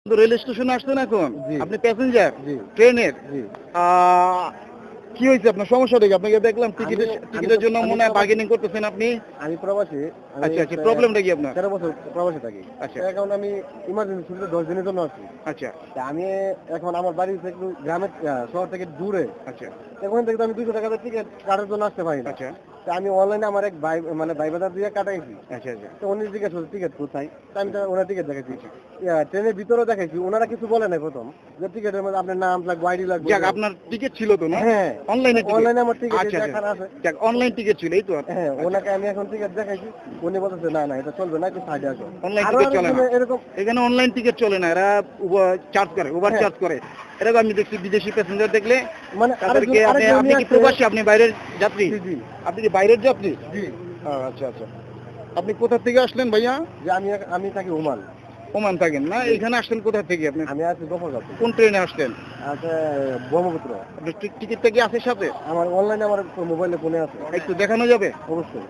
তো রেল স্টেশনে আসছেন এখন? জি। আপনি প্যাসেঞ্জার? জি। ট্রেনের? জি। আ কি হইছে আপনার সমস্যাটা কি? আপনাকে দেখলাম টিকিটের জন্য আমি মনে হয় প্রবাসী। বার্গেনিং করতেছেন আপনি। আমি প্রবাসী। আমি আচ্ছা, প্রবলেমটা কি আপনার? 13 বছর প্রবাসী থাকি। আচ্ছা, এখন আমি ইমার্জেন্সি ছুটিতে 10 দিনের জন্য আসছি। আচ্ছা, তা আমি এখন আমার বাড়ি থেকে একটু গ্রামের শহর থেকে দূরে। আচ্ছা, ওখান থেকে তো আমি 200 টাকা দিয়ে টিকিট কাটার জন্য আসতে পারি না। আচ্ছা, তা আমি অনলাইনে আমার এক ভাই ভাই বাজার দিয়ে কাটাইছি। আচ্ছা, আচ্ছা। তো উনি জিজ্ঞেস করছে টিকিট কোথায়? তা আমি ওনার টিকিট দেখাইছি। ট্রেনের ভিতরেও দেখাইছি। ওনারা কিছু বলে নাই ১ম যে টিকিটের মধ্যে আপনার নাম লাগবে, আইডি লাগবে। যাক আপনার টিকিট ছিল তো না? হ্যাঁ। অনলাইনে টিকিট? অনলাইনে আমার টিকিট আচ্ছা, দেখানো আছে। যাক অনলাইন টিকিট ছিল এই তো? হ্যাঁ, ওনাকে আমি এখন টিকিট দেখাইছি। উনি বলতেছে না এটা চলবে না, একটু সাইডে আসো। অনলাইন আরো টিকিট চলে না। এরকম এখানে অনলাইন টিকিট চলে না, এরা চার্জ করে, ওভার হ্যাঁ। চার্জ করে। এরকম আমি দেখছি বিদেশি প্যাসেঞ্জার দেখলে মানে তাদেরকে আপনি কি প্রবাসী, আপনি বাইরের যাত্রী? জি। আপনি কি বাইরের যাত্রী? জি। আচ্ছা, আচ্ছা। আপনি কোথা থেকে আসলেন ভাইয়া? যে আমি থাকি ওমান। ওমান থাকেন না? এখানে আসলেন কোথা থেকে আপনি? আমি আছি গফরগাঁও থেকে। কোন ট্রেনে আসলেন? আচ্ছা, ব্রহ্মপুত্র। আপনার টিকিটটা কি আছে সাথে? আমার অনলাইনে আমার মোবাইলে ফোনে আছে। একটু দেখানো যাবে? অবশ্যই।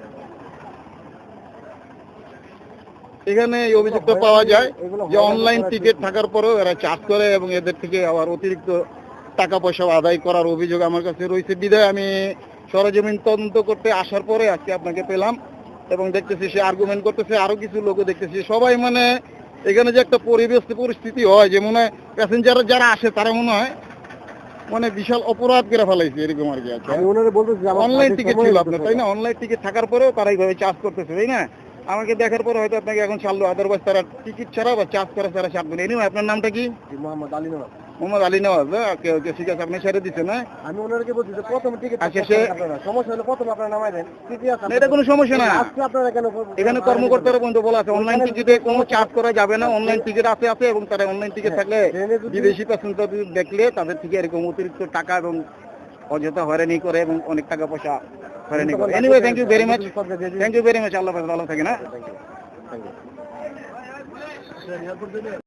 এখানে এই অভিযোগটা পাওয়া যায় যে অনলাইন টিকিট থাকার পরেও এরা চার্জ করে এবং এদের থেকে আবার অতিরিক্ত টাকা পয়সা আদায় করার অভিযোগ আমার কাছে রয়েছে। বিধায় আমি সরেজমিন তদন্ত করতে আসার পরে আজকে আপনাকে পেলাম এবং দেখতেছি সে আর্গুমেন্ট করতেছে, আরো কিছু লোকও দেখতেছি। সবাই মানে এখানে যে একটা পরিস্থিতি হয় যে মনে হয় প্যাসেঞ্জার যারা আসে তারা মনে হয় মানে বিশাল অপরাধ করে ফেলাইছে এরকম আর কি। আচ্ছা, আমি ওনারে বলতেছি আমার অনলাইন টিকিট ছিল আপনার তাই না? অনলাইন টিকিট থাকার পরেও তারা এইভাবে চার্জ করতেছে তাই না? আমাকে দেখার পরে হয়তো আপনাকে এখন ছাড়লো, আদারওয়াইজ তারা টিকিট ছাড়া বা চার্জ করা ছাড়া ছাড়বে না। এনিওয়ে আপনার নামটা কি? মোহাম্মদ আলী নওয়াজ। মোহাম্মদ আলী নওয়াজ। ওকে, ওকে, ঠিক আছে, আপনি ছেড়ে দিচ্ছেন না? আমি ওনাকে বলছি যে প্রথম টিকিট আচ্ছা, সে সমস্যা হলে প্রথম আপনারা নামাই দেন। টিকিট আছে না, এটা কোনো সমস্যা না। আজকে আপনারা কেন এখানে কর্মকর্তারা পর্যন্ত বলা আছে অনলাইন টিকিটে কোনো চার্জ করা যাবে না, অনলাইন টিকিট আছে এবং তারা অনলাইন টিকিট থাকলে বিদেশি প্যাসেঞ্জার দেখলে তাদের থেকে এরকম অতিরিক্ত টাকা এবং অযথা হয়রানি করে এবং অনেক টাকা পয়সা হয়রানি করে। Anyway thank you very much, thank you very much. Allah হাফেজ, ভালো থাকেন। হ্যাঁ। Thank you.